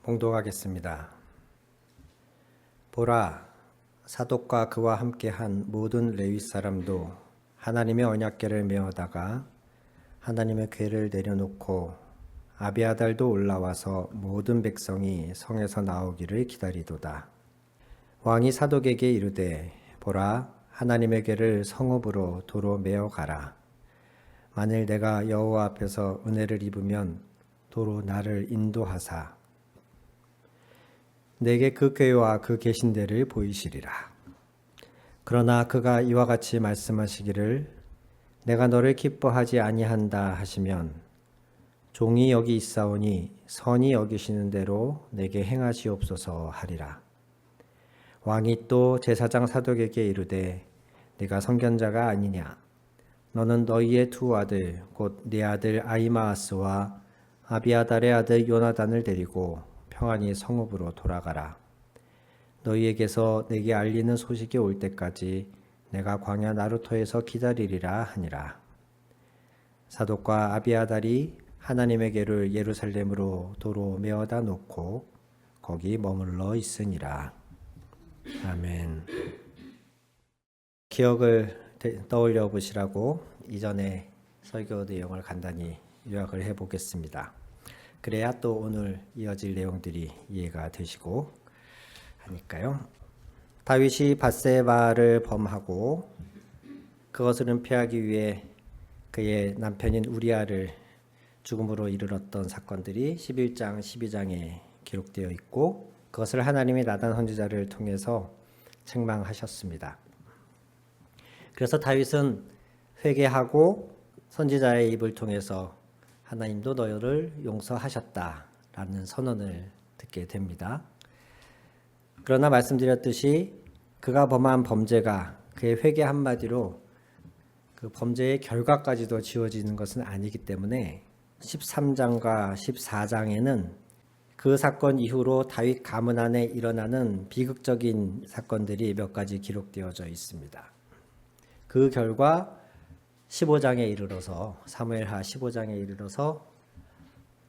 봉독하겠습니다. 보라, 사독과 그와 함께한 모든 레위 사람도 하나님의 언약궤를 메어다가 하나님의 궤를 내려놓고 아비아달도 올라와서 모든 백성이 성에서 나오기를 기다리도다. 왕이 사독에게 이르되, 보라, 하나님의 궤를 성읍으로 도로 메어 가라. 만일 내가 여호와 앞에서 은혜를 입으면 도로 나를 인도하사 내게 그 궤와 그 계신 데를 보이시리라. 그러나 그가 이와 같이 말씀하시기를 내가 너를 기뻐하지 아니한다 하시면 종이 여기 있사오니 선히 여기시는 대로 내게 행하시옵소서 하리라. 왕이 또 제사장 사독에게 이르되 네가 선견자가 아니냐. 너는 너희의 두 아들 곧 네 아들 아히마아스와 아비아달의 아들 요나단을 데리고 평안히 성읍으로 돌아가라. 너희에게서 내게 알리는 소식이 올 때까지 내가 광야 나루토에서 기다리리라 하니라. 사독과 아비아달이 하나님의 궤를 예루살렘으로 도로 메어다 놓고 거기 머물러 있으니라. 아멘. 기억을 떠올려 보시라고 이전에 설교 내용을 간단히 요약을 해 보겠습니다. 그래야 또 오늘 이어질 내용들이 이해가 되시고 하니까요. 다윗이 밧세바를 범하고 그것을 은폐하기 위해 그의 남편인 우리아를 죽음으로 이르렀던 사건들이 11장, 12장에 기록되어 있고 그것을 하나님이 나단 선지자를 통해서 책망하셨습니다. 그래서 다윗은 회개하고 선지자의 입을 통해서 하나님도 너희를 용서하셨다라는 선언을 듣게 됩니다. 그러나 말씀드렸듯이 그가 범한 범죄가 그의 회개 한마디로 그 범죄의 결과까지도 지워지는 것은 아니기 때문에 13장과 14장에는 그 사건 이후로 다윗 가문 안에 일어나는 비극적인 사건들이 몇 가지 기록되어져 있습니다. 그 결과 15장에 이르러서 사무엘하 15장에 이르러서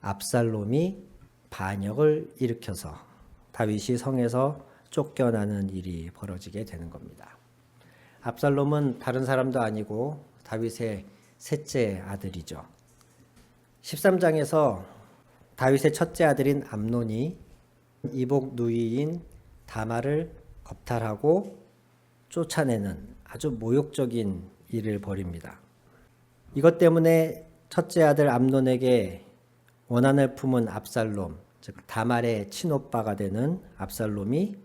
압살롬이 반역을 일으켜서 다윗이 성에서 쫓겨나는 일이 벌어지게 되는 겁니다. 압살롬은 다른 사람도 아니고 다윗의 셋째 아들이죠. 13장에서 다윗의 첫째 아들인 암논이 이복 누이인 다말을 겁탈하고 쫓아내는 아주 모욕적인 일을 벌입니다. 이것 때문에 첫째 아들 암논에게 원한을 품은 압살롬, 즉 다말의 친오빠가 되는 압살롬이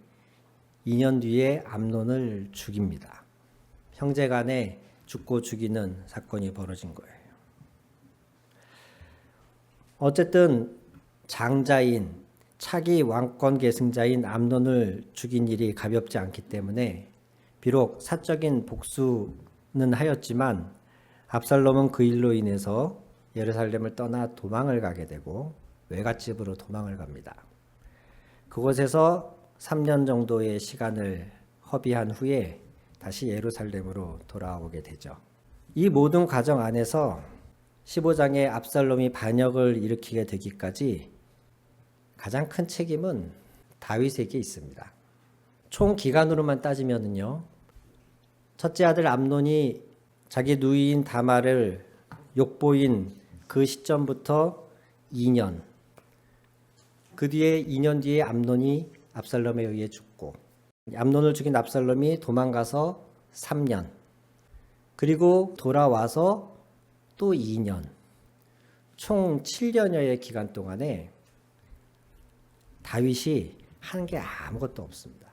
2년 뒤에 암논을 죽입니다. 형제간에 죽고 죽이는 사건이 벌어진 거예요. 어쨌든 장자인 차기 왕권 계승자인 암논을 죽인 일이 가볍지 않기 때문에 비록 사적인 복수는 하였지만 압살롬은 그 일로 인해서 예루살렘을 떠나 도망을 가게 되고 외갓집으로 도망을 갑니다. 그곳에서 3년 정도의 시간을 허비한 후에 다시 예루살렘으로 돌아오게 되죠. 이 모든 과정 안에서 15장에 압살롬이 반역을 일으키게 되기까지 가장 큰 책임은 다윗에게 있습니다. 총 기간으로만 따지면은요, 첫째 아들 암논이 자기 누이인 다말을 욕보인 그 시점부터 2년, 그 뒤에 2년 뒤에 암논이 압살롬에 의해 죽고 암논을 죽인 압살롬이 도망가서 3년, 그리고 돌아와서 또 2년, 총 7년여의 기간 동안에 다윗이 한 게 아무것도 없습니다.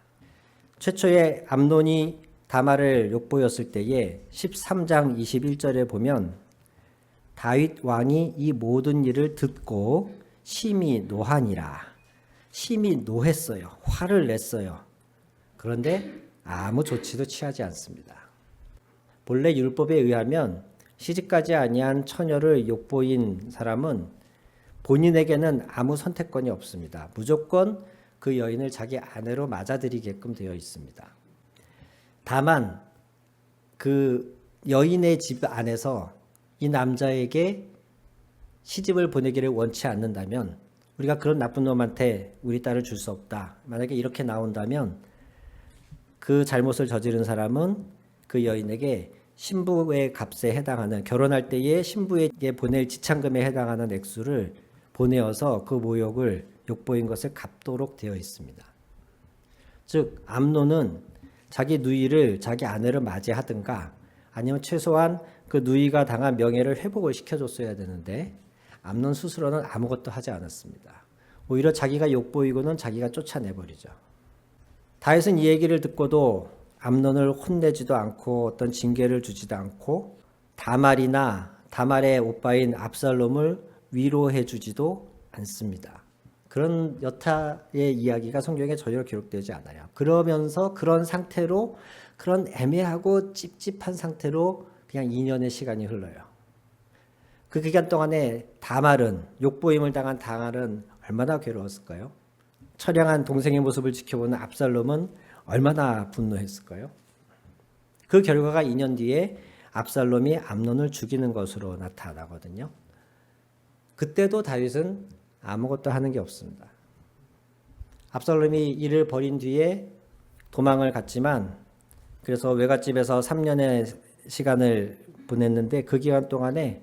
최초에 암논이 다말을 욕보였을 때에 13장 21절에 보면 다윗 왕이 이 모든 일을 듣고 심히 노하니라. 심히 노했어요. 화를 냈어요. 그런데 아무 조치도 취하지 않습니다. 본래 율법에 의하면 시집가지 아니한 처녀를 욕보인 사람은 본인에게는 아무 선택권이 없습니다. 무조건 그 여인을 자기 아내로 맞아들이게끔 되어 있습니다. 다만 그 여인의 집 안에서 이 남자에게 시집을 보내기를 원치 않는다면 우리가 그런 나쁜 놈한테 우리 딸을 줄 수 없다. 만약에 이렇게 나온다면 그 잘못을 저지른 사람은 그 여인에게 신부의 값에 해당하는, 결혼할 때에 신부에게 보낼 지참금에 해당하는 액수를 보내어서 그 모욕을 욕보인 것을 갚도록 되어 있습니다. 즉 암논은 자기 누이를, 자기 아내를 맞이하든가 아니면 최소한 그 누이가 당한 명예를 회복을 시켜줬어야 되는데 암논 스스로는 아무것도 하지 않았습니다. 오히려 자기가 욕보이고는 자기가 쫓아내버리죠. 다윗은 이 얘기를 듣고도 암논을 혼내지도 않고 어떤 징계를 주지도 않고 다말의 오빠인 압살롬을 위로해 주지도 않습니다. 그런 여타의 이야기가 성경에 전혀 기록되지 않아요. 그러면서 그런 상태로, 그런 애매하고 찝찝한 상태로 그냥 2년의 시간이 흘러요. 그 기간 동안에 욕보임을 당한 다말은 얼마나 괴로웠을까요? 처량한 동생의 모습을 지켜보는 압살롬은 얼마나 분노했을까요? 그 결과가 2년 뒤에 압살롬이 암논을 죽이는 것으로 나타나거든요. 그때도 다윗은 아무것도 하는 게 없습니다. 압살롬이 이를 벌인 뒤에 도망을 갔지만, 그래서 외갓집에서 3년의 시간을 보냈는데 그 기간 동안에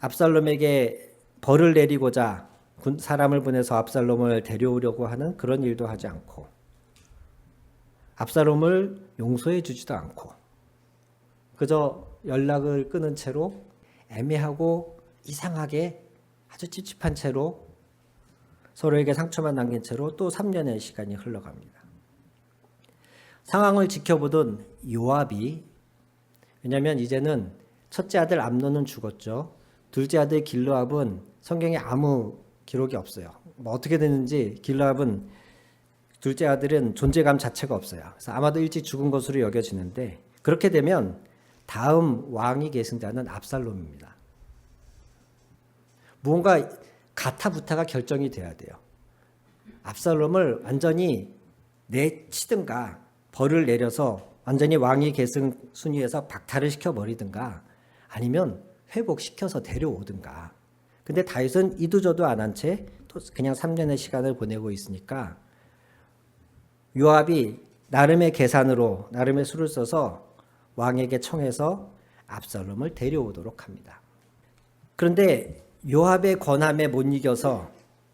압살롬에게 벌을 내리고자 사람을 보내서 압살롬을 데려오려고 하는 그런 일도 하지 않고, 압살롬을 용서해 주지도 않고, 그저 연락을 끊은 채로 애매하고 이상하게 아주 찝찝한 채로 서로에게 상처만 남긴 채로 또 3년의 시간이 흘러갑니다. 상황을 지켜보던 요압이, 왜냐하면 이제는 첫째 아들 암논은 죽었죠. 둘째 아들 길르압은 성경에 아무 기록이 없어요. 뭐 어떻게 됐는지 길르압은, 둘째 아들은 존재감 자체가 없어요. 그래서 아마도 일찍 죽은 것으로 여겨지는데, 그렇게 되면 다음 왕이 계승자는 압살롬입니다. 무언가 가타부타가 결정이 돼야 돼요. 압살롬을 완전히 내치든가 벌을 내려서 완전히 왕위 계승 순위에서 박탈을 시켜버리든가 아니면 회복시켜서 데려오든가. 근데 다윗은 이도저도 안 한 채 또 그냥 3년의 시간을 보내고 있으니까 요압이 나름의 계산으로, 나름의 수를 써서 왕에게 청해서 압살롬을 데려오도록 합니다. 그런데 요압의 권함에 못 이겨서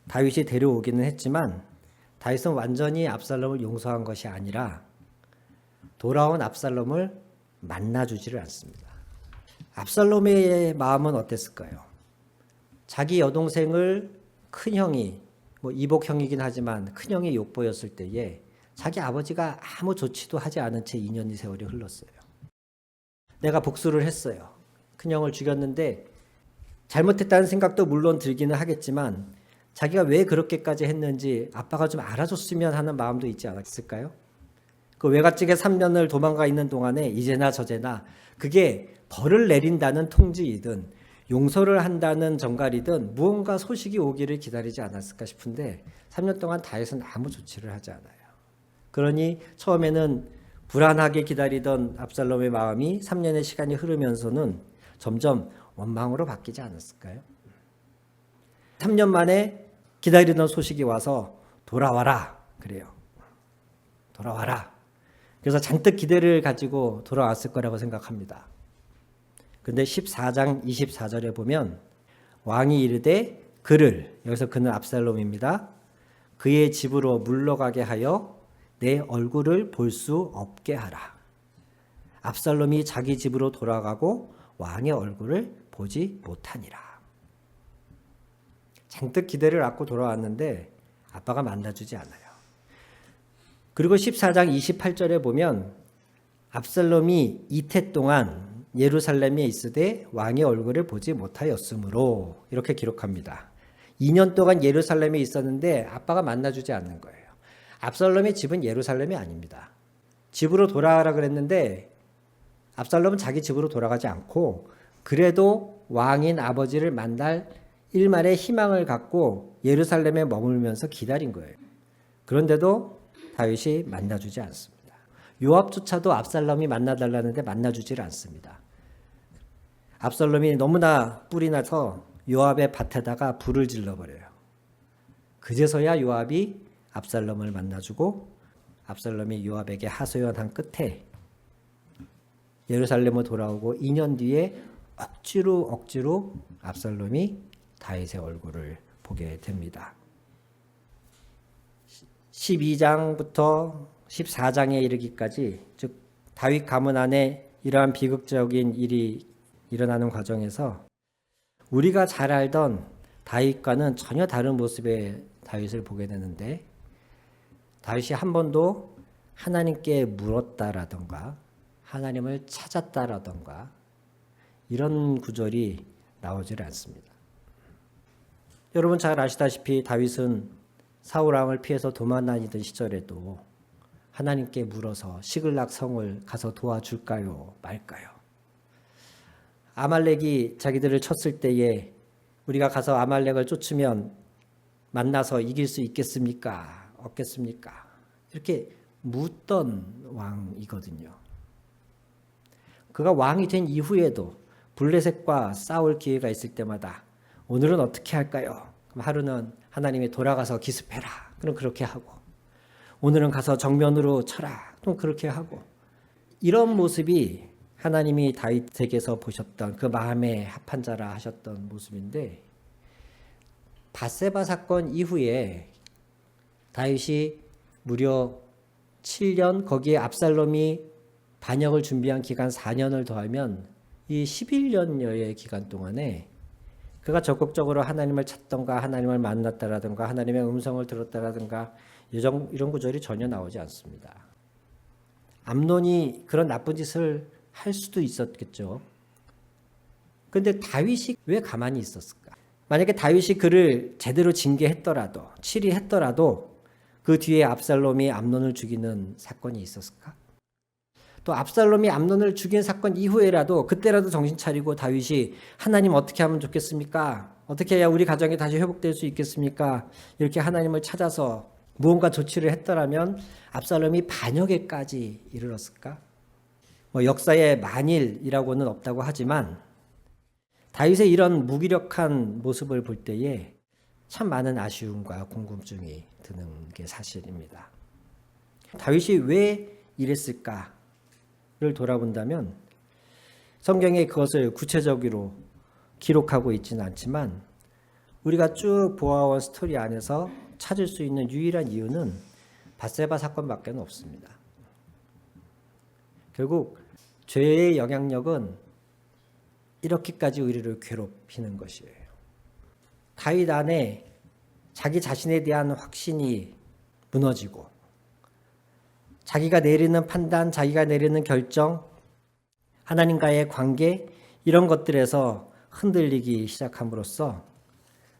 다윗이 데려오기는 했지만 다윗은 완전히 압살롬을 용서한 것이 아니라 돌아온 압살롬을 만나주지를 않습니다. 압살롬의 마음은 어땠을까요? 자기 여동생을 큰형이, 이복형이긴 하지만 큰형이 욕보였을 때에 자기 아버지가 아무 조치도 하지 않은 채 2년의 세월이 흘렀어요. 내가 복수를 했어요. 큰형을 죽였는데 잘못했다는 생각도 물론 들기는 하겠지만 자기가 왜 그렇게까지 했는지 아빠가 좀 알아줬으면 하는 마음도 있지 않았을까요? 그 외갓집에 3년을 도망가 있는 동안에 이제나 저제나 그게 벌을 내린다는 통지이든 용서를 한다는 전갈이든 무언가 소식이 오기를 기다리지 않았을까 싶은데 3년 동안 다윗은 아무 조치를 하지 않아요. 그러니 처음에는 불안하게 기다리던 압살롬의 마음이 3년의 시간이 흐르면서는 점점 원망으로 바뀌지 않았을까요? 3년 만에 기다리던 소식이 와서 돌아와라 그래요. 돌아와라. 그래서 잔뜩 기대를 가지고 돌아왔을 거라고 생각합니다. 근데 14장 24절에 보면 왕이 이르되 그를, 여기서 그는 압살롬입니다. 그의 집으로 물러가게 하여 내 얼굴을 볼 수 없게 하라. 압살롬이 자기 집으로 돌아가고 왕의 얼굴을 보지 못하니라. 잔뜩 기대를 갖고 돌아왔는데 아빠가 만나주지 않아요. 그리고 14장 28절에 보면 압살롬이 이태 동안 예루살렘에 있으되 왕의 얼굴을 보지 못하였으므로 이렇게 기록합니다. 2년 동안 예루살렘에 있었는데 아빠가 만나주지 않는 거예요. 압살롬의 집은 예루살렘이 아닙니다. 집으로 돌아가라 그랬는데 압살롬은 자기 집으로 돌아가지 않고 그래도 왕인 아버지를 만날 일말의 희망을 갖고 예루살렘에 머물면서 기다린 거예요. 그런데도 다윗이 만나주지 않습니다. 요압조차도 압살롬이 만나달라는데 만나주지를 않습니다. 압살롬이 너무나 뿔이 나서 요압의 밭에다가 불을 질러버려요. 그제서야 요압이 압살롬을 만나주고 압살롬이 요압에게 하소연한 끝에 예루살렘으로 돌아오고 2년 뒤에 억지로 압살롬이 다윗의 얼굴을 보게 됩니다. 12장부터 14장에 이르기까지, 즉 다윗 가문 안에 이러한 비극적인 일이 일어나는 과정에서 우리가 잘 알던 다윗과는 전혀 다른 모습의 다윗을 보게 되는데, 다윗이 한 번도 하나님께 물었다라던가 하나님을 찾았다라던가 이런 구절이 나오질 않습니다. 여러분 잘 아시다시피 다윗은 사울 왕을 피해서 도망다니던 시절에도 하나님께 물어서 시글락 성을 가서 도와줄까요 말까요? 아말렉이 자기들을 쳤을 때에 우리가 가서 아말렉을 쫓으면 만나서 이길 수 있겠습니까? 없겠습니까? 이렇게 묻던 왕이거든요. 그가 왕이 된 이후에도 블레셋과 싸울 기회가 있을 때마다 오늘은 어떻게 할까요? 그럼 하루는 하나님이 돌아가서 기습해라. 그럼 그렇게 하고, 오늘은 가서 정면으로 쳐라. 그럼 그렇게 하고, 이런 모습이 하나님이 다윗에게서 보셨던 그 마음에 합한 자라 하셨던 모습인데, 밧세바 사건 이후에 다윗이 무려 7년, 거기에 압살롬이 반역을 준비한 기간 4년을 더하면 이 11년여의 기간 동안에 그가 적극적으로 하나님을 찾던가 하나님을 만났다라든가 하나님의 음성을 들었다라든가 이런 구절이 전혀 나오지 않습니다. 암논이 그런 나쁜 짓을 할 수도 있었겠죠. 그런데 다윗이 왜 가만히 있었을까? 만약에 다윗이 그를 제대로 징계했더라도, 치리했더라도 그 뒤에 압살롬이 암논을 죽이는 사건이 있었을까? 또 압살롬이 암논을 죽인 사건 이후에라도 그때라도 정신 차리고 다윗이 하나님 어떻게 하면 좋겠습니까? 어떻게 해야 우리 가정이 다시 회복될 수 있겠습니까? 이렇게 하나님을 찾아서 무언가 조치를 했더라면 압살롬이 반역에까지 이르렀을까? 역사에 만일이라고는 없다고 하지만 다윗의 이런 무기력한 모습을 볼 때에 참 많은 아쉬움과 궁금증이 드는 게 사실입니다. 다윗이 왜 이랬을까를 돌아본다면 성경에 그것을 구체적으로 기록하고 있지는 않지만 우리가 쭉 보아온 스토리 안에서 찾을 수 있는 유일한 이유는 밧세바 사건밖에 없습니다. 결국 죄의 영향력은 이렇게까지 우리를 괴롭히는 것이에요. 다윗 안에 자기 자신에 대한 확신이 무너지고 자기가 내리는 판단, 자기가 내리는 결정, 하나님과의 관계 이런 것들에서 흔들리기 시작함으로써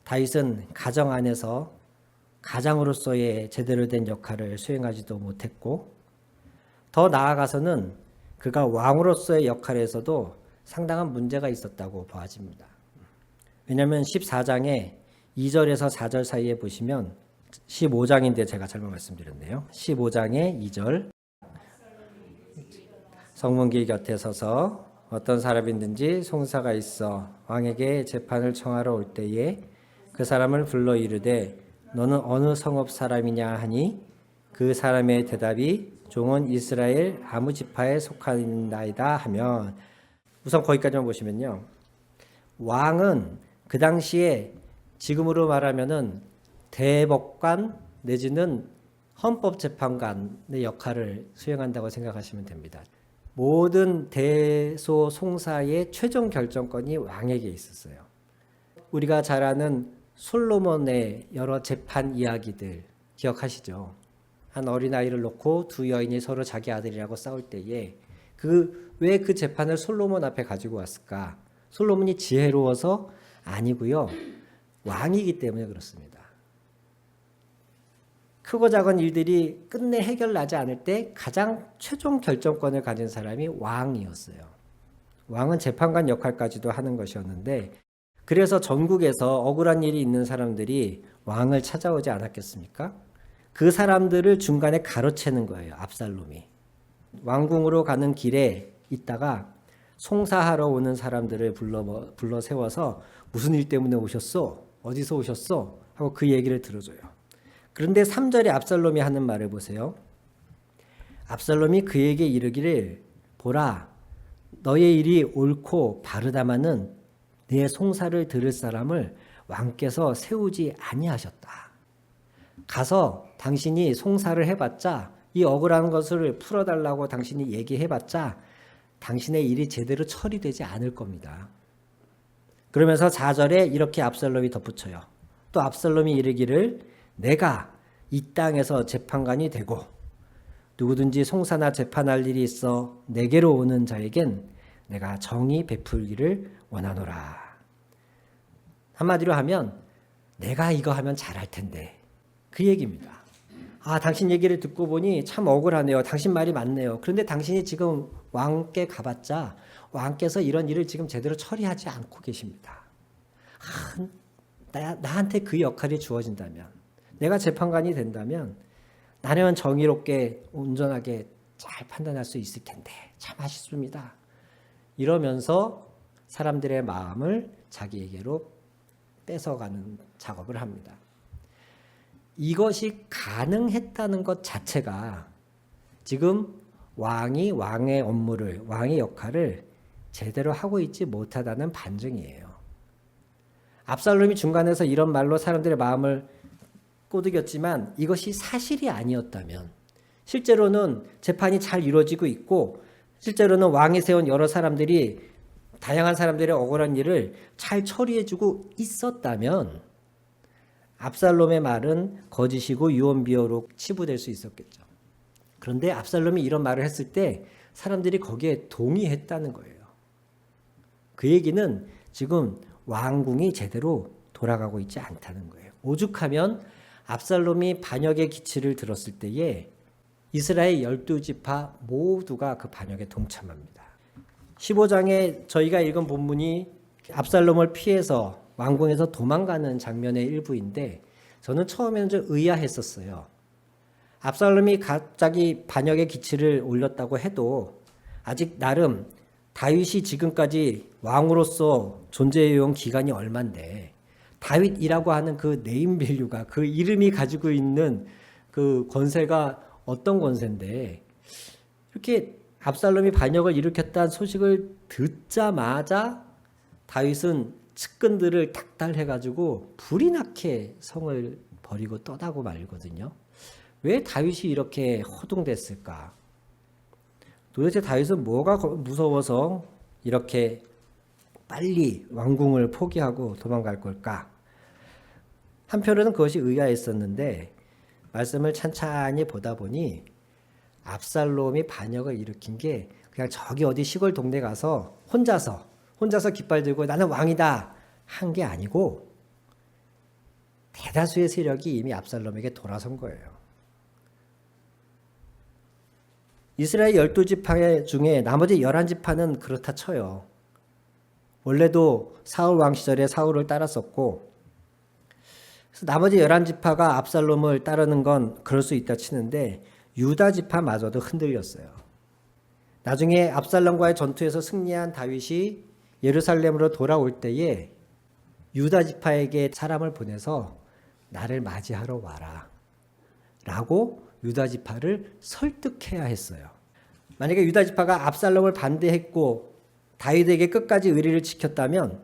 다윗은 가정 안에서 가장으로서의 제대로 된 역할을 수행하지도 못했고 더 나아가서는 그가 왕으로서의 역할에서도 상당한 문제가 있었다고 보아집니다. 왜냐하면 14장에 2절에서 4절 사이에 보시면 15장인데 제가 잘못 말씀드렸네요. 15장의 2절 성문길 곁에 서서 어떤 사람이든지 송사가 있어 왕에게 재판을 청하러 올 때에 그 사람을 불러 이르되 너는 어느 성읍 사람이냐 하니 그 사람의 대답이 종은 이스라엘 아무 지파에 속하나이다 하면 우선 거기까지만 보시면요. 왕은 그 당시에 지금으로 말하면은 대법관 내지는 헌법재판관의 역할을 수행한다고 생각하시면 됩니다. 모든 대소송사의 최종 결정권이 왕에게 있었어요. 우리가 잘 아는 솔로몬의 여러 재판 이야기들 기억하시죠? 한 어린아이를 놓고 두 여인이 서로 자기 아들이라고 싸울 때에 왜 그 재판을 솔로몬 앞에 가지고 왔을까? 솔로몬이 지혜로워서 아니고요. 왕이기 때문에 그렇습니다. 크고 작은 일들이 끝내 해결나지 않을 때 가장 최종 결정권을 가진 사람이 왕이었어요. 왕은 재판관 역할까지도 하는 것이었는데 그래서 전국에서 억울한 일이 있는 사람들이 왕을 찾아오지 않았겠습니까? 그 사람들을 중간에 가로채는 거예요. 압살롬이. 왕궁으로 가는 길에 있다가 송사하러 오는 사람들을 불러 세워서 무슨 일 때문에 오셨어? 어디서 오셨어? 하고 그 얘기를 들어줘요. 그런데 3절에 압살롬이 하는 말을 보세요. 압살롬이 그에게 이르기를 보라 너의 일이 옳고 바르다마는 내 송사를 들을 사람을 왕께서 세우지 아니하셨다. 가서 당신이 송사를 해봤자 이 억울한 것을 풀어달라고 당신이 얘기해봤자 당신의 일이 제대로 처리되지 않을 겁니다. 그러면서 4절에 이렇게 압살롬이 덧붙여요. 또 압살롬이 이르기를 내가 이 땅에서 재판관이 되고 누구든지 송사나 재판할 일이 있어 내게로 오는 자에겐 내가 정의 베풀기를 원하노라. 한마디로 하면 내가 이거 하면 잘할 텐데 그 얘기입니다. 당신 얘기를 듣고 보니 참 억울하네요. 당신 말이 맞네요. 그런데 당신이 지금 왕께 가봤자 왕께서 이런 일을 지금 제대로 처리하지 않고 계십니다. 나한테 그 역할이 주어진다면 내가 재판관이 된다면 나는 정의롭게 온전하게 잘 판단할 수 있을 텐데 참 아쉽습니다. 이러면서 사람들의 마음을 자기에게로 뺏어가는 작업을 합니다. 이것이 가능했다는 것 자체가 지금 왕이 왕의 업무를, 왕의 역할을 제대로 하고 있지 못하다는 반증이에요. 압살롬이 중간에서 이런 말로 사람들의 마음을 꼬드겼지만 이것이 사실이 아니었다면 실제로는 재판이 잘 이루어지고 있고 실제로는 왕이 세운 여러 사람들이 다양한 사람들의 억울한 일을 잘 처리해주고 있었다면 압살롬의 말은 거짓이고 유언비어로 치부될 수 있었겠죠. 그런데 압살롬이 이런 말을 했을 때 사람들이 거기에 동의했다는 거예요. 그 얘기는 지금 왕궁이 제대로 돌아가고 있지 않다는 거예요. 오죽하면 압살롬이 반역의 기치를 들었을 때에 이스라엘 12지파 모두가 그 반역에 동참합니다. 15장에 저희가 읽은 본문이 압살롬을 피해서 왕궁에서 도망가는 장면의 일부인데 저는 처음에는 좀 의아했었어요. 압살롬이 갑자기 반역의 기치를 올렸다고 해도 아직 나름 다윗이 지금까지 왕으로서 존재해온 기간이 얼만데 다윗이라고 하는 그 네임밸류가 그 이름이 가지고 있는 그 권세가 어떤 권세인데 이렇게 압살롬이 반역을 일으켰다는 소식을 듣자마자 다윗은 측근들을 닥달해가지고 불이 나게 성을 버리고 떠나고 말거든요. 왜 다윗이 이렇게 호동됐을까? 도대체 다윗은 뭐가 무서워서 이렇게 빨리 왕궁을 포기하고 도망갈 걸까? 한편으로는 그것이 의아했었는데 말씀을 찬찬히 보다 보니 압살롬이 반역을 일으킨 게 그냥 저기 어디 시골 동네 가서 혼자서 깃발 들고 나는 왕이다 한 게 아니고 대다수의 세력이 이미 압살롬에게 돌아선 거예요. 이스라엘 12지파 중에 나머지 11지파는 그렇다 쳐요. 원래도 사울 왕 시절에 사울을 따랐었고 그래서 나머지 11지파가 압살롬을 따르는 건 그럴 수 있다 치는데 유다 지파마저도 흔들렸어요. 나중에 압살롬과의 전투에서 승리한 다윗이 예루살렘으로 돌아올 때에 유다 지파에게 사람을 보내서 나를 맞이하러 와라 라고 유다 지파를 설득해야 했어요. 만약에 유다 지파가 압살롬을 반대했고 다윗에게 끝까지 의리를 지켰다면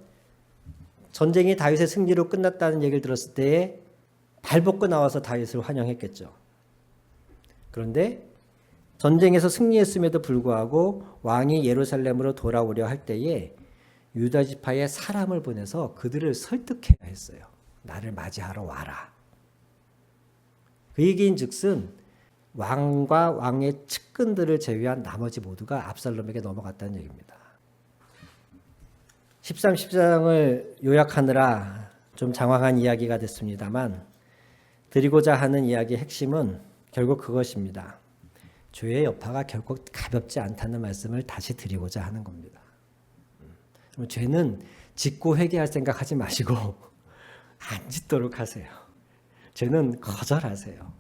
전쟁이 다윗의 승리로 끝났다는 얘기를 들었을 때에 발벗고 나와서 다윗을 환영했겠죠. 그런데 전쟁에서 승리했음에도 불구하고 왕이 예루살렘으로 돌아오려 할 때에 유다 지파에 사람을 보내서 그들을 설득해야 했어요. 나를 맞이하러 와라. 그 얘기인즉슨 왕과 왕의 측근들을 제외한 나머지 모두가 압살롬에게 넘어갔다는 얘기입니다. 13, 14장을 요약하느라 좀 장황한 이야기가 됐습니다만 드리고자 하는 이야기의 핵심은 결국 그것입니다. 죄의 여파가 결코 가볍지 않다는 말씀을 다시 드리고자 하는 겁니다. 죄는 짓고 회개할 생각하지 마시고 안 짓도록 하세요. 죄는 거절하세요.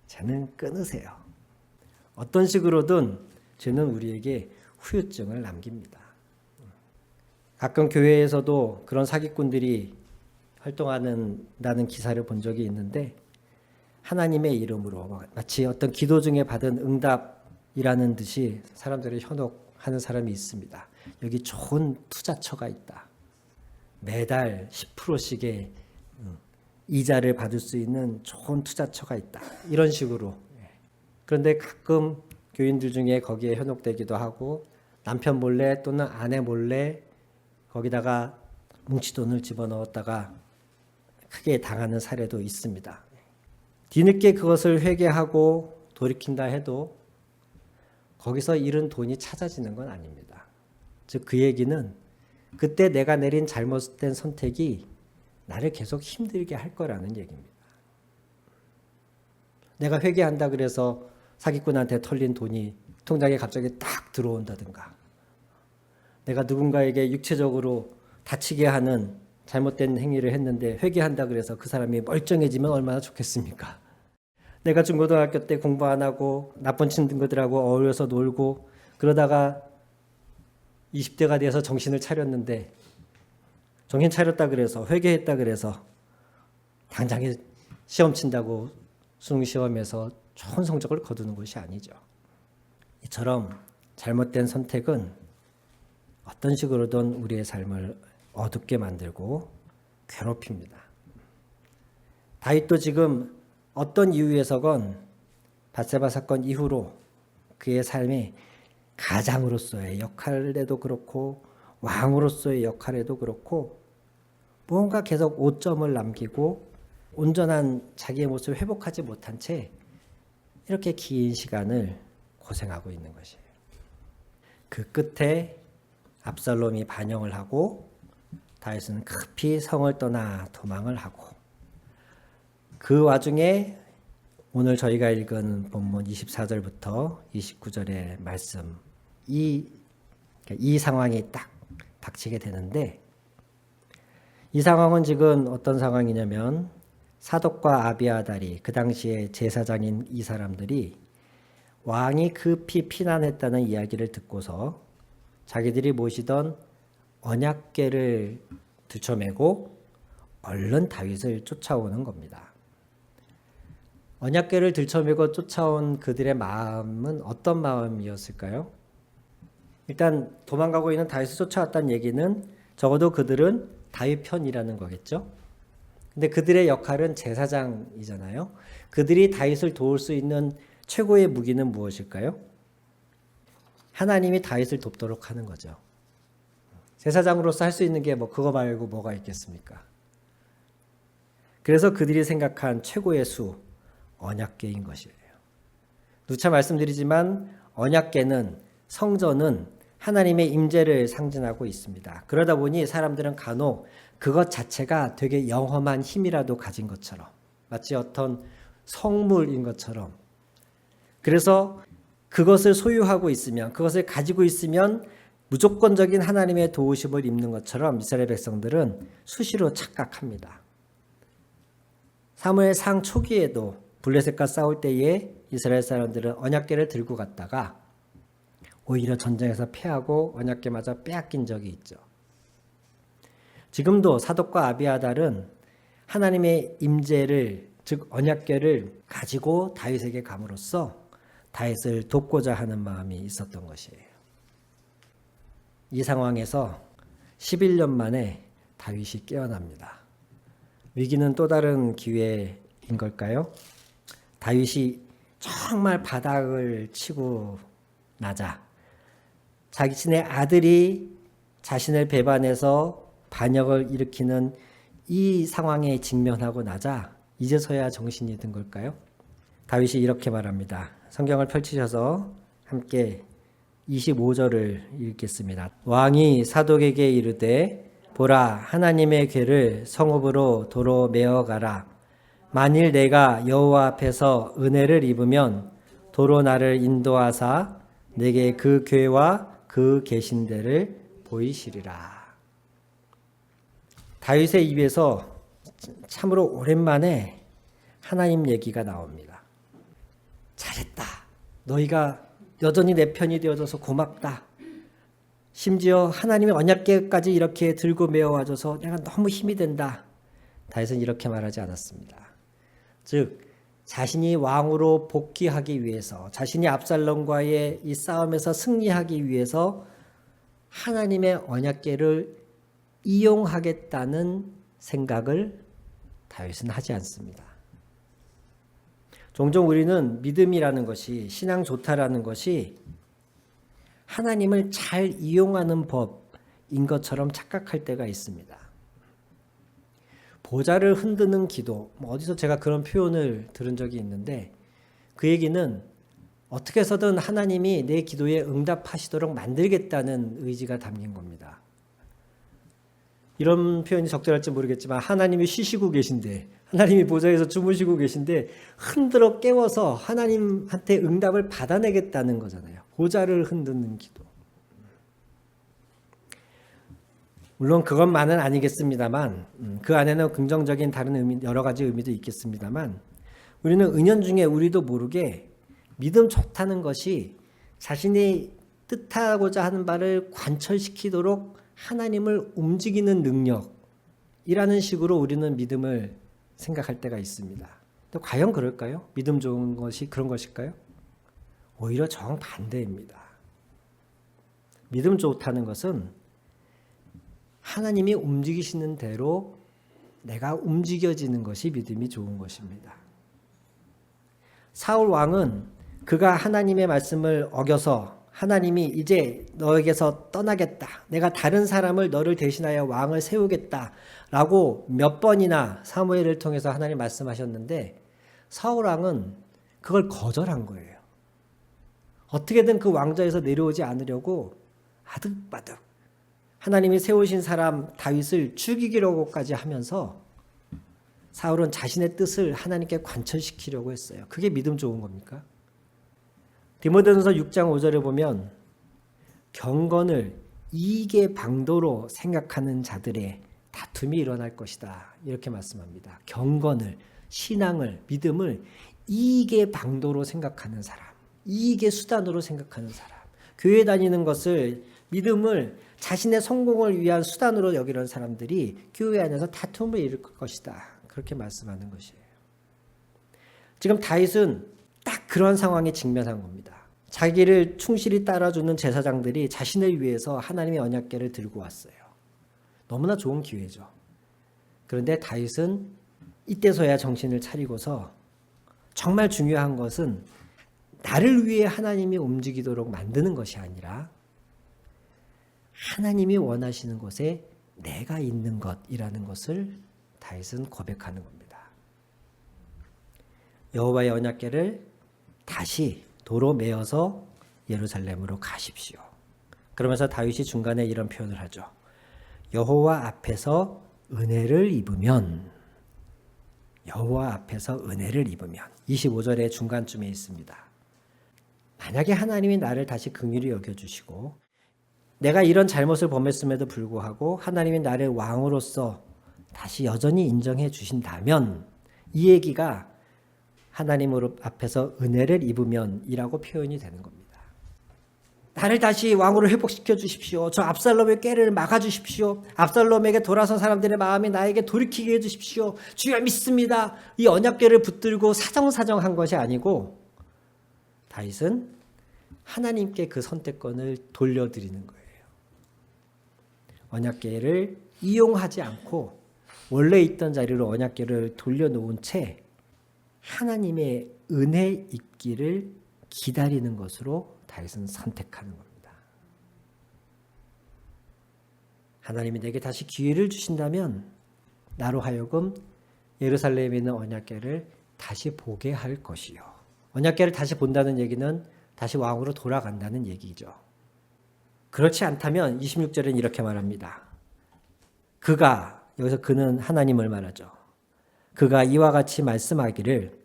죄는 끊으세요. 어떤 식으로든 죄는 우리에게 후유증을 남깁니다. 가끔 교회에서도 그런 사기꾼들이 활동하는 기사를 본 적이 있는데 하나님의 이름으로 마치 어떤 기도 중에 받은 응답이라는 듯이 사람들을 현혹하는 사람이 있습니다. 여기 좋은 투자처가 있다. 매달 10%씩의 이자를 받을 수 있는 좋은 투자처가 있다. 이런 식으로. 그런데 가끔 교인들 중에 거기에 현혹되기도 하고 남편 몰래 또는 아내 몰래 거기다가 뭉치돈을 집어넣었다가 크게 당하는 사례도 있습니다. 뒤늦게 그것을 회개하고 돌이킨다 해도 거기서 잃은 돈이 찾아지는 건 아닙니다. 즉 그 얘기는 그때 내가 내린 잘못된 선택이 나를 계속 힘들게 할 거라는 얘기입니다. 내가 회개한다 그래서 사기꾼한테 털린 돈이 통장에 갑자기 딱 들어온다든가, 내가 누군가에게 육체적으로 다치게 하는 잘못된 행위를 했는데 회개한다 그래서 그 사람이 멀쩡해지면 얼마나 좋겠습니까? 내가 중고등학교 때 공부 안 하고 나쁜 친구들하고 어울려서 놀고 그러다가 20대가 돼서 정신을 차렸는데, 정신 차렸다 그래서 회개했다 그래서 당장에 시험 친다고 수능 시험에서 좋은 성적을 거두는 것이 아니죠. 이처럼 잘못된 선택은 어떤 식으로든 우리의 삶을 어둡게 만들고 괴롭힙니다. 다윗도 지금 어떤 이유에서건 밧세바 사건 이후로 그의 삶이 가장으로서의 역할에도 그렇고 왕으로서의 역할에도 그렇고 뭔가 계속 오점을 남기고 온전한 자기의 모습을 회복하지 못한 채 이렇게 긴 시간을 고생하고 있는 것이에요. 그 끝에 압살롬이 반영을 하고 다윗은 급히 성을 떠나 도망을 하고, 그 와중에 오늘 저희가 읽은 본문 24절부터 29절의 말씀, 이 상황이 딱 닥치게 되는데, 이 상황은 지금 어떤 상황이냐면 사독과 아비아달이, 그 당시에 제사장인 이 사람들이 왕이 급히 피난했다는 이야기를 듣고서 자기들이 모시던 언약궤를 들쳐매고 얼른 다윗을 쫓아오는 겁니다. 언약궤를 들쳐매고 쫓아온 그들의 마음은 어떤 마음이었을까요? 일단 도망가고 있는 다윗을 쫓아왔다는 얘기는 적어도 그들은 다윗 편이라는 거겠죠. 근데 그들의 역할은 제사장이잖아요. 그들이 다윗을 도울 수 있는 최고의 무기는 무엇일까요? 하나님이 다윗을 돕도록 하는 거죠. 제사장으로서 할 수 있는 게 그거 말고 뭐가 있겠습니까? 그래서 그들이 생각한 최고의 수, 언약궤인 것이에요. 누차 말씀드리지만 언약궤는, 성전은 하나님의 임재를 상징하고 있습니다. 그러다 보니 사람들은 간혹 그것 자체가 되게 영험한 힘이라도 가진 것처럼, 마치 어떤 성물인 것처럼, 그래서 그것을 소유하고 있으면, 그것을 가지고 있으면 무조건적인 하나님의 도우심을 입는 것처럼 이스라엘 백성들은 수시로 착각합니다. 사무엘상 초기에도 블레셋과 싸울 때에 이스라엘 사람들은 언약궤를 들고 갔다가 오히려 전쟁에서 패하고 언약궤마저 빼앗긴 적이 있죠. 지금도 사독과 아비아달은 하나님의 임재를, 즉 언약궤를 가지고 다윗에게 감으로써 다윗을 돕고자 하는 마음이 있었던 것이에요. 이 상황에서 11년 만에 다윗이 깨어납니다. 위기는 또 다른 기회인 걸까요? 다윗이 정말 바닥을 치고 나자, 자신의 아들이 자신을 배반해서 반역을 일으키는 이 상황에 직면하고 나자 이제서야 정신이 든 걸까요? 다윗이 이렇게 말합니다. 성경을 펼치셔서 함께 25절을 읽겠습니다. 왕이 사독에게 이르되 보라, 하나님의 궤를 성읍으로 도로 메어가라. 만일 내가 여호와 앞에서 은혜를 입으면 도로 나를 인도하사 내게 그 궤와 그 계신대를 보이시리라. 다윗의 입에서 참으로 오랜만에 하나님 얘기가 나옵니다. 잘했다. 너희가 여전히 내 편이 되어줘서 고맙다. 심지어 하나님의 언약궤까지 이렇게 들고 메어와줘서 내가 너무 힘이 된다. 다윗은 이렇게 말하지 않았습니다. 즉 자신이 왕으로 복귀하기 위해서, 자신이 압살롬과의 이 싸움에서 승리하기 위해서 하나님의 언약궤를 이용하겠다는 생각을 다윗은 하지 않습니다. 종종 우리는 믿음이라는 것이, 신앙 좋다라는 것이 하나님을 잘 이용하는 법인 것처럼 착각할 때가 있습니다. 보좌를 흔드는 기도, 어디서 제가 그런 표현을 들은 적이 있는데, 그 얘기는 어떻게 해서든 하나님이 내 기도에 응답하시도록 만들겠다는 의지가 담긴 겁니다. 이런 표현이 적절할지 모르겠지만 하나님이 쉬시고 계신데, 하나님이 보좌에서 주무시고 계신데 흔들어 깨워서 하나님한테 응답을 받아내겠다는 거잖아요. 보좌를 흔드는 기도. 물론 그것만은 아니겠습니다만, 그 안에는 긍정적인 다른 의미, 여러 가지 의미도 있겠습니다만, 우리는 은연중에 우리도 모르게 믿음 좋다는 것이 자신이 뜻하고자 하는 바를 관철시키도록 하나님을 움직이는 능력이라는 식으로 우리는 믿음을 생각할 때가 있습니다. 또 과연 그럴까요? 믿음 좋은 것이 그런 것일까요? 오히려 정반대입니다. 믿음 좋다는 것은 하나님이 움직이시는 대로 내가 움직여지는 것이 믿음이 좋은 것입니다. 사울 왕은 그가 하나님의 말씀을 어겨서 하나님이 이제 너에게서 떠나겠다, 내가 다른 사람을 너를 대신하여 왕을 세우겠다 라고 몇 번이나 사무엘을 통해서 하나님 말씀하셨는데, 사울 왕은 그걸 거절한 거예요. 어떻게든 그 왕좌에서 내려오지 않으려고 아득바득 하나님이 세우신 사람 다윗을 죽이려고까지 하면서 사울은 자신의 뜻을 하나님께 관철시키려고 했어요. 그게 믿음 좋은 겁니까? 디모데전서 6장 5절에 보면 경건을 이익의 방도로 생각하는 자들의 다툼이 일어날 것이다, 이렇게 말씀합니다. 경건을, 신앙을, 믿음을 이익의 방도로 생각하는 사람, 이익의 수단으로 생각하는 사람, 교회 다니는 것을, 믿음을 자신의 성공을 위한 수단으로 여기는 사람들이 교회 안에서 다툼을 일으킬 것이다, 그렇게 말씀하는 것이에요. 지금 다윗은 딱 그런 상황에 직면한 겁니다. 자기를 충실히 따라주는 제사장들이 자신을 위해서 하나님의 언약궤를 들고 왔어요. 너무나 좋은 기회죠. 그런데 다윗은 이때서야 정신을 차리고서 정말 중요한 것은 나를 위해 하나님이 움직이도록 만드는 것이 아니라 하나님이 원하시는 곳에 내가 있는 것이라는 것을 다윗은 고백하는 겁니다. 여호와의 언약궤를 다시 도로 메어서 예루살렘으로 가십시오. 그러면서 다윗이 중간에 이런 표현을 하죠. 여호와 앞에서 은혜를 입으면, 여호와 앞에서 은혜를 입으면, 25절의 중간쯤에 있습니다. 만약에 하나님이 나를 다시 긍휼히 여겨주시고 내가 이런 잘못을 범했음에도 불구하고 하나님이 나를 왕으로서 다시 여전히 인정해 주신다면, 이 얘기가 하나님 앞에서 은혜를 입으면 이라고 표현이 되는 겁니다. 나를 다시 왕으로 회복시켜 주십시오. 저 압살롬의 꾀를 막아 주십시오. 압살롬에게 돌아선 사람들의 마음이 나에게 돌이키게 해 주십시오. 주여 믿습니다. 이 언약궤를 붙들고 사정사정한 것이 아니고 다윗은 하나님께 그 선택권을 돌려드리는 거예요. 언약궤를 이용하지 않고 원래 있던 자리로 언약궤를 돌려놓은 채 하나님의 은혜 있기를 기다리는 것으로 다윗은 선택하는 겁니다. 하나님이 내게 다시 기회를 주신다면 나로 하여금 예루살렘에 있는 언약궤를 다시 보게 할 것이요. 언약궤를 다시 본다는 얘기는 다시 왕으로 돌아간다는 얘기죠. 그렇지 않다면 26절에는 이렇게 말합니다. 그가, 여기서 그는 하나님을 말하죠. 그가 이와 같이 말씀하기를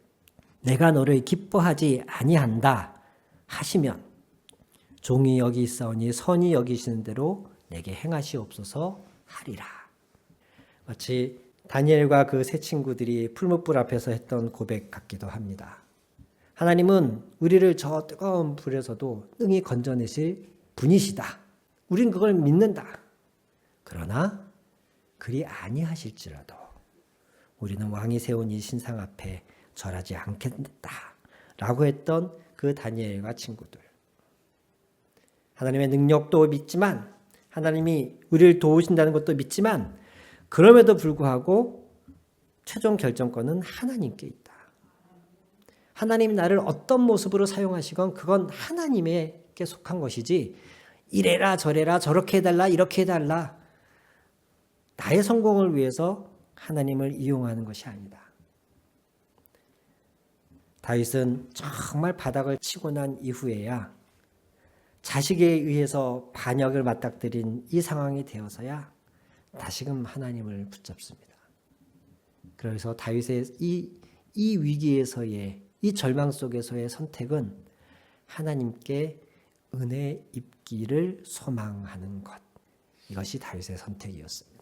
내가 너를 기뻐하지 아니한다 하시면 종이 여기 있사오니 선히 여기시는 대로 내게 행하시옵소서 하리라. 마치 다니엘과 그 세 친구들이 풀무불 앞에서 했던 고백 같기도 합니다. 하나님은 우리를 저 뜨거운 불에서도 능히 건져내실 분이시다. 우린 그걸 믿는다. 그러나 그리 아니하실지라도 우리는 왕이 세운 이 신상 앞에 절하지 않겠다라고 했던 그 다니엘과 친구들. 하나님의 능력도 믿지만 하나님이 우리를 도우신다는 것도 믿지만 그럼에도 불구하고 최종 결정권은 하나님께 있다. 하나님이 나를 어떤 모습으로 사용하시건 그건 하나님에게 속한 것이지 이래라 저래라 저렇게 해달라 이렇게 해달라 나의 성공을 위해서 하나님을 이용하는 것이 아니다. 다윗은 정말 바닥을 치고 난 이후에야 자식에 의해서 반역을 맞닥뜨린 이 상황이 되어서야 다시금 하나님을 붙잡습니다. 그래서 다윗의 이 위기에서의 이 절망 속에서의 선택은 하나님께 은혜 입기를 소망하는 것. 이것이 다윗의 선택이었습니다.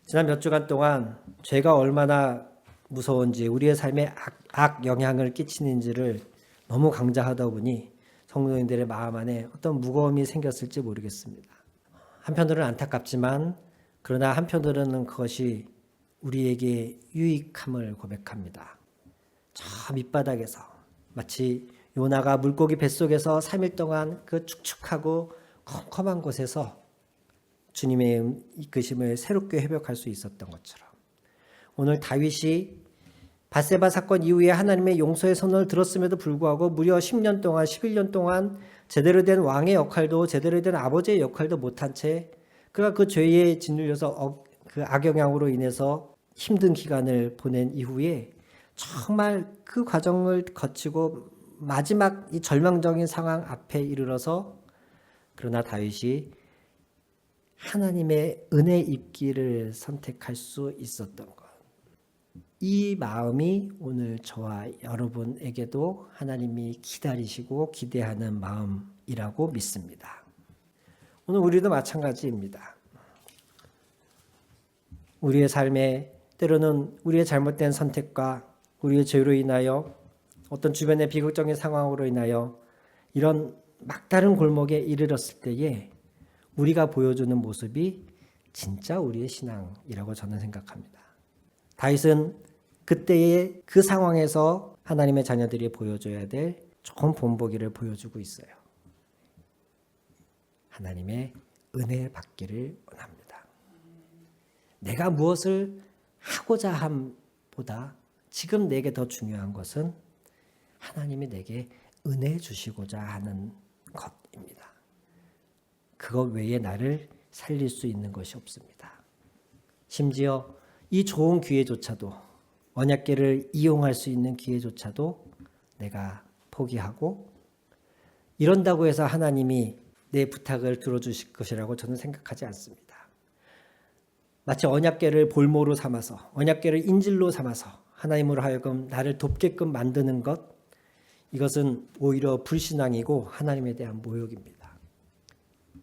지난 몇 주간 동안 죄가 얼마나 무서운지 우리의 삶에 악 영향을 끼치는지를 너무 강조하다 보니 성도님들의 마음 안에 어떤 무거움이 생겼을지 모르겠습니다. 한편으로는 안타깝지만 그러나 한편으로는 그것이 우리에게 유익함을 고백합니다. 저 밑바닥에서 마치 요나가 물고기 뱃속에서 3일 동안 그 축축하고 컴컴한 곳에서 주님의 이끄심을 새롭게 회복할 수 있었던 것처럼 오늘 다윗이 밧세바 사건 이후에 하나님의 용서의 선언을 들었음에도 불구하고 무려 10년 동안 11년 동안 제대로 된 왕의 역할도 제대로 된 아버지의 역할도 못한 채 그가 그 죄에 짓눌려서 그 악영향으로 인해서 힘든 기간을 보낸 이후에 정말 그 과정을 거치고 마지막 이 절망적인 상황 앞에 이르러서 그러나 다윗이 하나님의 은혜 입기를 선택할 수 있었던 것. 이 마음이 오늘 저와 여러분에게도 하나님이 기다리시고 기대하는 마음이라고 믿습니다. 오늘 우리도 마찬가지입니다. 우리의 삶에 때로는 우리의 잘못된 선택과 우리의 죄로 인하여 어떤 주변의 비극적인 상황으로 인하여 이런 막다른 골목에 이르렀을 때에 우리가 보여주는 모습이 진짜 우리의 신앙이라고 저는 생각합니다. 다윗은 그때의 그 상황에서 하나님의 자녀들이 보여줘야 될 좋은 본보기를 보여주고 있어요. 하나님의 은혜 받기를 원합니다. 내가 무엇을 하고자 함보다 지금 내게 더 중요한 것은 하나님이 내게 은혜 주시고자 하는 것입니다. 그것 외에 나를 살릴 수 있는 것이 없습니다. 심지어 이 좋은 기회조차도 언약궤를 이용할 수 있는 기회조차도 내가 포기하고 이런다고 해서 하나님이 내 부탁을 들어주실 것이라고 저는 생각하지 않습니다. 마치 언약궤를 볼모로 삼아서 언약궤를 인질로 삼아서 하나님으로 하여금 나를 돕게끔 만드는 것 이것은 오히려 불신앙이고 하나님에 대한 모욕입니다.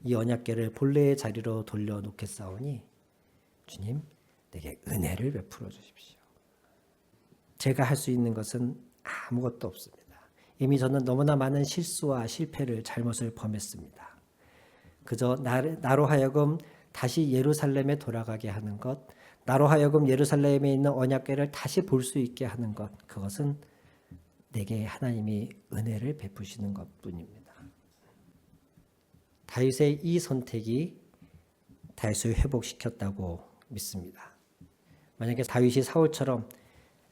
이 언약궤를 본래의 자리로 돌려놓겠사오니 주님 내게 은혜를 베풀어 주십시오. 제가 할 수 있는 것은 아무것도 없습니다. 이미 저는 너무나 많은 실수와 실패를 잘못을 범했습니다. 그저 나로 하여금 다시 예루살렘에 돌아가게 하는 것, 나로 하여금 예루살렘에 있는 언약궤를 다시 볼 수 있게 하는 것, 그것은 내게 하나님이 은혜를 베푸시는 것뿐입니다. 다윗의 이 선택이 다윗을 회복시켰다고 믿습니다. 만약에 다윗이 사울처럼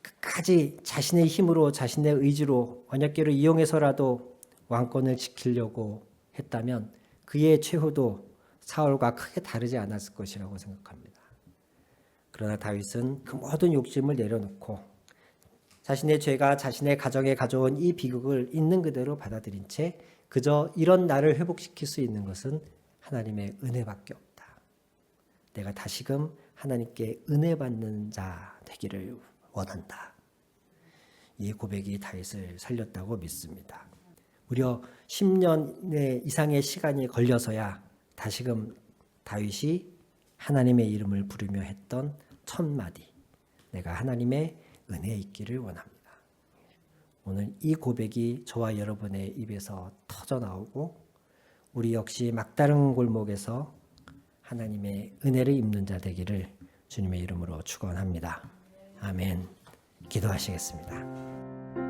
끝까지 자신의 힘으로 자신의 의지로 언약궤를 이용해서라도 왕권을 지키려고 했다면 그의 최후도 사울과 크게 다르지 않았을 것이라고 생각합니다. 그러나 다윗은 그 모든 욕심을 내려놓고 자신의 죄가 자신의 가정에 가져온 이 비극을 있는 그대로 받아들인 채 그저 이런 나를 회복시킬 수 있는 것은 하나님의 은혜밖에 없다. 내가 다시금 하나님께 은혜 받는 자 되기를 원한다. 이 고백이 다윗을 살렸다고 믿습니다. 무려 10년 이상의 시간이 걸려서야 다시금 다윗이 하나님의 이름을 부르며 했던 첫 마디. 내가 하나님의 은혜 있기를 원합니다. 오늘 이 고백이 저와 여러분의 입에서 터져 나오고 우리 역시 막다른 골목에서 하나님의 은혜를 입는 자 되기를 주님의 이름으로 축원합니다. 아멘. 기도하시겠습니다.